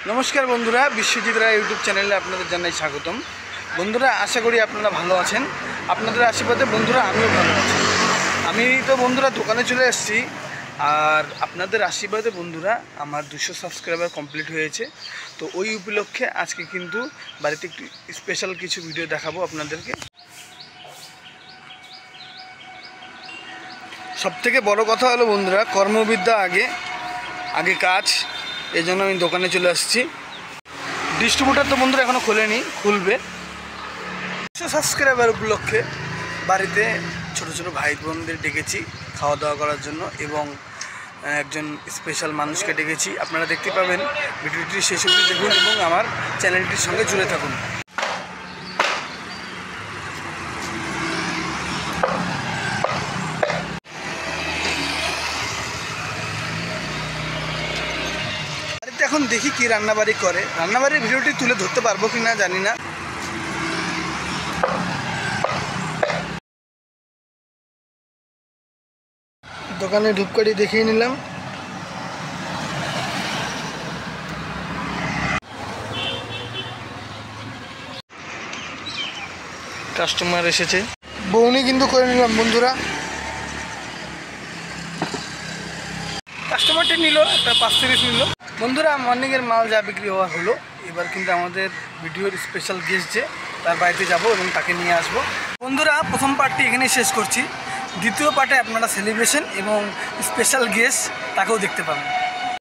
नमस्कार बंधुरा विश्वजित राय यूट्यूब चैनले आपनादेर जानाई स्वागतम। बंधुरा आशा करी आपनारा भालो आछेन। आपनादेर आशीर्वादे बंधुरा आमिओ भालो आछि। आमी तो बंधुरा दोकाने चले एसेछि और आपनादेर आशीर्वादे बंधुरा आमार 200 सबस्क्राइबार कमप्लीट होयेछे। तो ओई उपलक्षे आजके किन्तु बाड़ीते एकटु स्पेशल किछु भिडियो देखाबो आपनादेरके। सबथेके बड़ो कथा हलो बंधुरा कर्मविद्या आगे आगे काज एजন্য আমি দোকানে চলে আসছি। ডিস্ট্রিবিউটর তো বন্ধুরা এখনো খোলেনি, খুলবে। 100 সাবস্ক্রাইবার উপলক্ষে বাড়িতে ছোট ছোট ভাই বোনদের ডেকেছি খাওয়া দাওয়া করার জন্য এবং একজন স্পেশাল মানুষকে ডেকেছি। আপনারা দেখতে পাবেন, ভিডিওটি শেষ অবধি দেখুন এবং আমার চ্যানেলটির সঙ্গে জুড়ে থাকুন। এখন দেখি কি রান্নাবাড়ি করে। রান্নাবাড়ির ভিডিওটি তুলে ধরতে পারবো কিনা জানি না। দোকানে ধূপকাঠি দেখিয়ে নিলাম। কাস্টমার এসেছে, বউনি কিন্তু করে নিলাম বন্ধুরা। কাস্টমারটি নিল একটা 5-30 নিল। বন্ধুরা মর্নিংয়ের মাল যা বিক্রি হওয়া হলো, এবার কিন্তু আমাদের ভিডিওর স্পেশাল গেস্ট যে তার বাড়িতে যাব এবং তাকে নিয়ে আসব। বন্ধুরা প্রথম পার্টটি এখানেই শেষ করছি। দ্বিতীয় পার্টে আপনারা সেলিব্রেশন এবং স্পেশাল গেস্ট তাকেও দেখতে পাবেন।